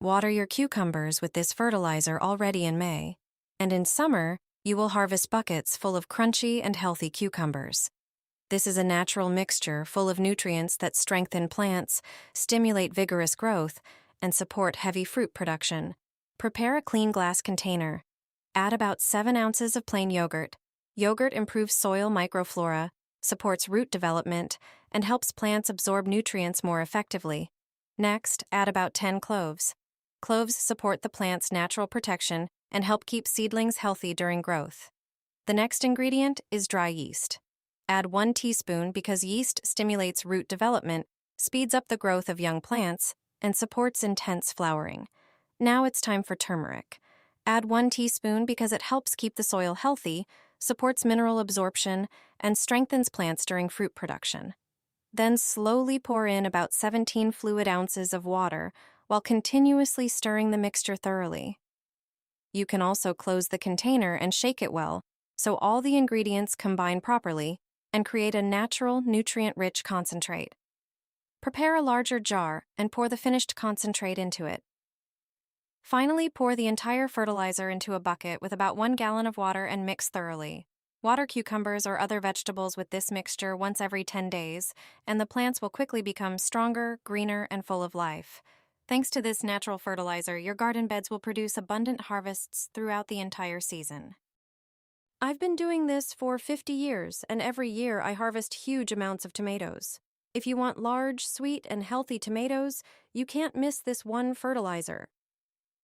Water your cucumbers with this fertilizer already in May, and in summer, you will harvest buckets full of crunchy and healthy cucumbers. This is a natural mixture full of nutrients that strengthen plants, stimulate vigorous growth, and support heavy fruit production. Prepare a clean glass container. Add about 7 ounces of plain yogurt. Yogurt improves soil microflora, supports root development, and helps plants absorb nutrients more effectively. Next, add about 10 cloves. Cloves support the plant's natural protection and help keep seedlings healthy during growth. The next ingredient is dry yeast. Add 1 teaspoon because yeast stimulates root development, speeds up the growth of young plants, and supports intense flowering. Now it's time for turmeric. Add 1 teaspoon because it helps keep the soil healthy, supports mineral absorption, and strengthens plants during fruit production. Then slowly pour in about 17 fluid ounces of water while continuously stirring the mixture thoroughly. You can also close the container and shake it well, so all the ingredients combine properly and create a natural, nutrient-rich concentrate. Prepare a larger jar and pour the finished concentrate into it. Finally, pour the entire fertilizer into a bucket with about 1 gallon of water and mix thoroughly. Water cucumbers or other vegetables with this mixture once every 10 days, and the plants will quickly become stronger, greener, and full of life. Thanks to this natural fertilizer, your garden beds will produce abundant harvests throughout the entire season. I've been doing this for 50 years, and every year I harvest huge amounts of tomatoes. If you want large, sweet, and healthy tomatoes, you can't miss this one fertilizer.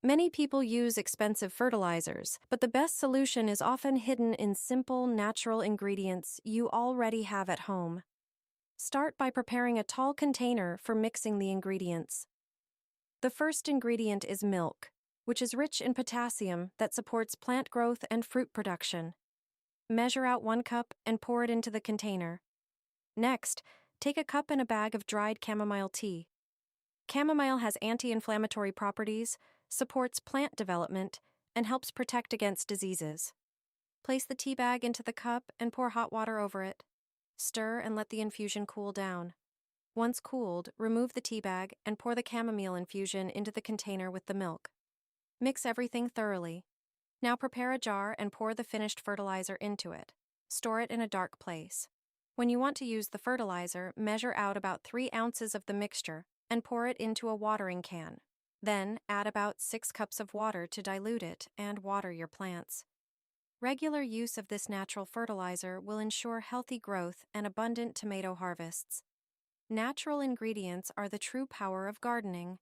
Many people use expensive fertilizers, but the best solution is often hidden in simple, natural ingredients you already have at home. Start by preparing a tall container for mixing the ingredients. The first ingredient is milk, which is rich in potassium that supports plant growth and fruit production. Measure out 1 cup and pour it into the container. Next, take a cup and a bag of dried chamomile tea. Chamomile has anti-inflammatory properties, supports plant development, and helps protect against diseases. Place the tea bag into the cup and pour hot water over it. Stir and let the infusion cool down. Once cooled, remove the tea bag and pour the chamomile infusion into the container with the milk. Mix everything thoroughly. Now prepare a jar and pour the finished fertilizer into it. Store it in a dark place. When you want to use the fertilizer, measure out about 3 ounces of the mixture and pour it into a watering can. Then add about 6 cups of water to dilute it and water your plants. Regular use of this natural fertilizer will ensure healthy growth and abundant tomato harvests. Natural ingredients are the true power of gardening.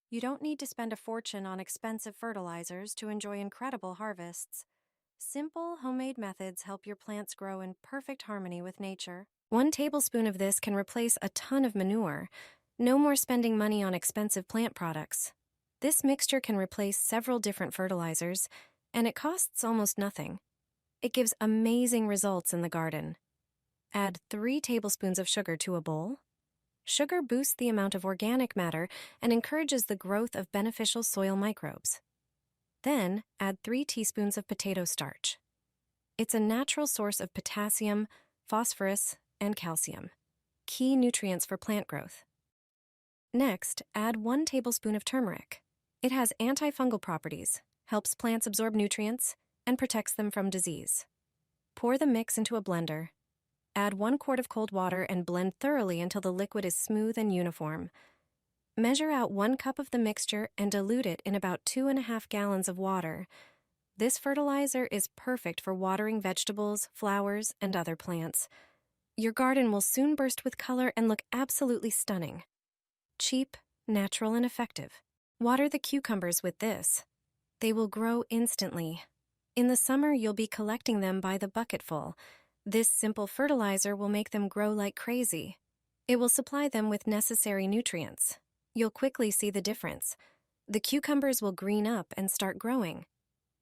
You don't need to spend a fortune on expensive fertilizers to enjoy incredible harvests. Simple, homemade methods help your plants grow in perfect harmony with nature. 1 tablespoon of this can replace a ton of manure. No more spending money on expensive plant products. This mixture can replace several different fertilizers, and it costs almost nothing. It gives amazing results in the garden. Add 3 tablespoons of sugar to a bowl. Sugar boosts the amount of organic matter and encourages the growth of beneficial soil microbes. Then, add 3 teaspoons of potato starch. It's a natural source of potassium, phosphorus, and calcium, key nutrients for plant growth. Next, add 1 tablespoon of turmeric. It has antifungal properties, helps plants absorb nutrients, and protects them from disease. Pour the mix into a blender. Add 1 quart of cold water and blend thoroughly until the liquid is smooth and uniform. Measure out 1 cup of the mixture and dilute it in about 2.5 gallons of water. This fertilizer is perfect for watering vegetables, flowers, and other plants. Your garden will soon burst with color and look absolutely stunning. Cheap, natural, and effective. Water the cucumbers with this. They will grow instantly. In the summer, you'll be collecting them by the bucketful. This simple fertilizer will make them grow like crazy. It will supply them with necessary nutrients. You'll quickly see the difference. The cucumbers will green up and start growing.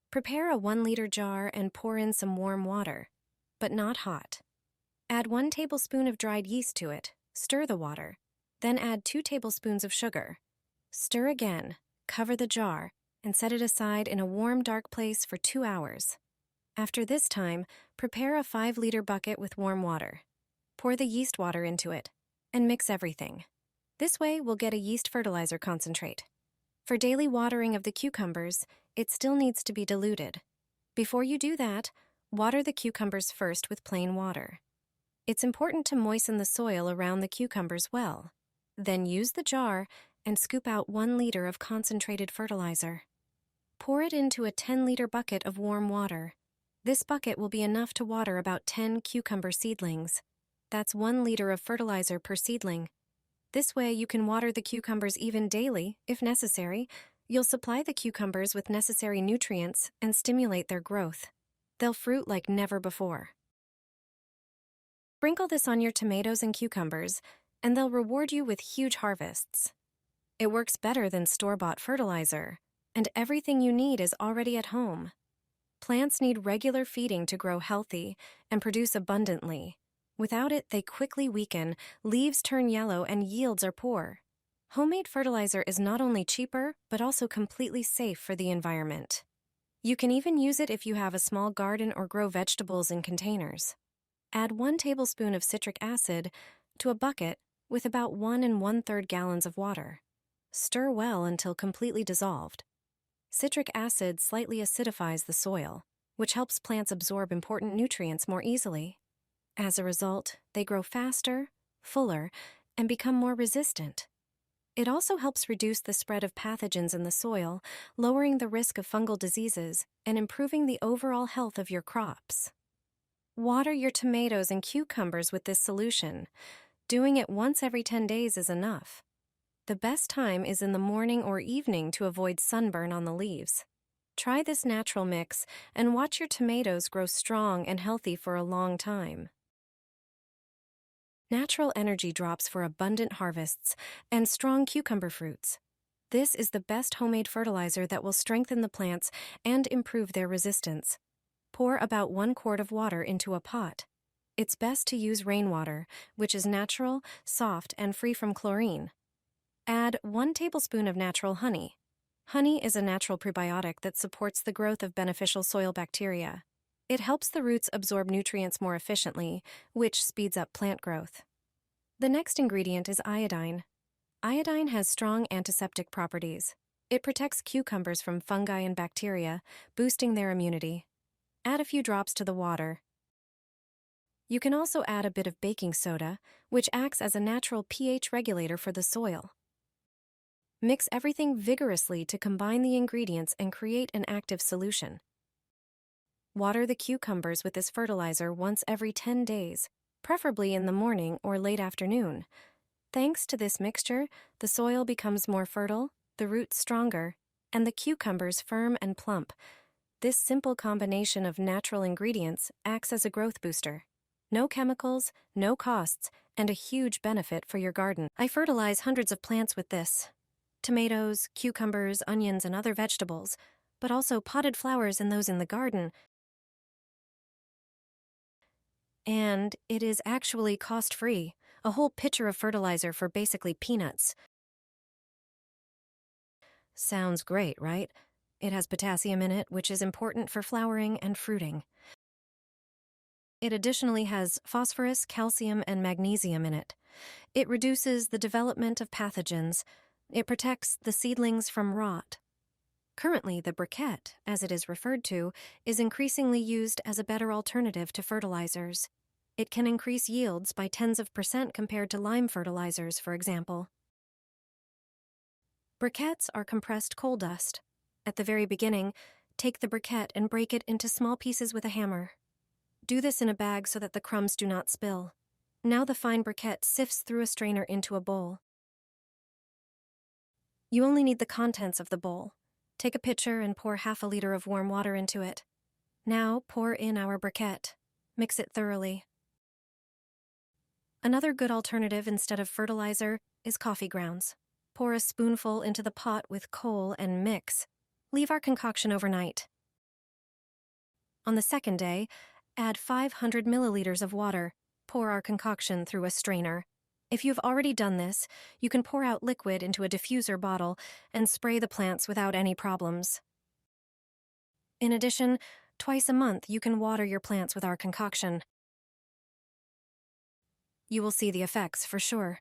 Prepare a 1-liter jar and pour in some warm water, but not hot. Add 1 tablespoon of dried yeast to it. Stir the water. Then add 2 tablespoons of sugar. Stir again, cover the jar, and set it aside in a warm, dark place for 2 hours. After this time, prepare a 5-liter bucket with warm water. Pour the yeast water into it, and mix everything. This way, we'll get a yeast fertilizer concentrate. For daily watering of the cucumbers, it still needs to be diluted. Before you do that, water the cucumbers first with plain water. It's important to moisten the soil around the cucumbers well. Then use the jar and scoop out 1 liter of concentrated fertilizer. Pour it into a 10-liter bucket of warm water. This bucket will be enough to water about 10 cucumber seedlings. That's 1 liter of fertilizer per seedling. This way you can water the cucumbers even daily, if necessary. You'll supply the cucumbers with necessary nutrients and stimulate their growth. They'll fruit like never before. Sprinkle this on your tomatoes and cucumbers, and they'll reward you with huge harvests. It works better than store-bought fertilizer, and everything you need is already at home. Plants need regular feeding to grow healthy and produce abundantly. Without it, they quickly weaken, leaves turn yellow, and yields are poor. Homemade fertilizer is not only cheaper, but also completely safe for the environment. You can even use it if you have a small garden or grow vegetables in containers. Add 1 tablespoon of citric acid to a bucket with about 1 1/3 gallons of water. Stir well until completely dissolved. Citric acid slightly acidifies the soil, which helps plants absorb important nutrients more easily. As a result, they grow faster, fuller, and become more resistant. It also helps reduce the spread of pathogens in the soil, lowering the risk of fungal diseases and improving the overall health of your crops. Water your tomatoes and cucumbers with this solution. Doing it once every 10 days is enough. The best time is in the morning or evening to avoid sunburn on the leaves. Try this natural mix and watch your tomatoes grow strong and healthy for a long time. Natural energy drops for abundant harvests and strong cucumber fruits. This is the best homemade fertilizer that will strengthen the plants and improve their resistance. Pour about 1 quart of water into a pot. It's best to use rainwater, which is natural, soft, and free from chlorine. Add 1 tablespoon of natural honey. Honey is a natural prebiotic that supports the growth of beneficial soil bacteria. It helps the roots absorb nutrients more efficiently, which speeds up plant growth. The next ingredient is iodine. Iodine has strong antiseptic properties. It protects cucumbers from fungi and bacteria, boosting their immunity. Add a few drops to the water. You can also add a bit of baking soda, which acts as a natural pH regulator for the soil. Mix everything vigorously to combine the ingredients and create an active solution. Water the cucumbers with this fertilizer once every 10 days, preferably in the morning or late afternoon. Thanks to this mixture, the soil becomes more fertile, the roots stronger, and the cucumbers firm and plump. This simple combination of natural ingredients acts as a growth booster. No chemicals, no costs, and a huge benefit for your garden. I fertilize hundreds of plants with this. Tomatoes, cucumbers, onions, and other vegetables, but also potted flowers and those in the garden. And it is actually cost-free, a whole pitcher of fertilizer for basically peanuts. Sounds great, right? It has potassium in it, which is important for flowering and fruiting. It additionally has phosphorus, calcium, and magnesium in it. It reduces the development of pathogens. It protects the seedlings from rot. Currently, the briquette, as it is referred to, is increasingly used as a better alternative to fertilizers. It can increase yields by tens of % compared to lime fertilizers, for example. Briquettes are compressed coal dust. At the very beginning, take the briquette and break it into small pieces with a hammer. Do this in a bag so that the crumbs do not spill. Now the fine briquette sifts through a strainer into a bowl. You only need the contents of the bowl. Take a pitcher and pour half a liter of warm water into it. Now pour in our briquette. Mix it thoroughly. Another good alternative instead of fertilizer is coffee grounds. Pour a spoonful into the pot with coal and mix. Leave our concoction overnight. On the second day, add 500 milliliters of water. Pour our concoction through a strainer. If you've already done this, you can pour out liquid into a diffuser bottle and spray the plants without any problems. In addition, twice a month you can water your plants with our concoction. You will see the effects for sure.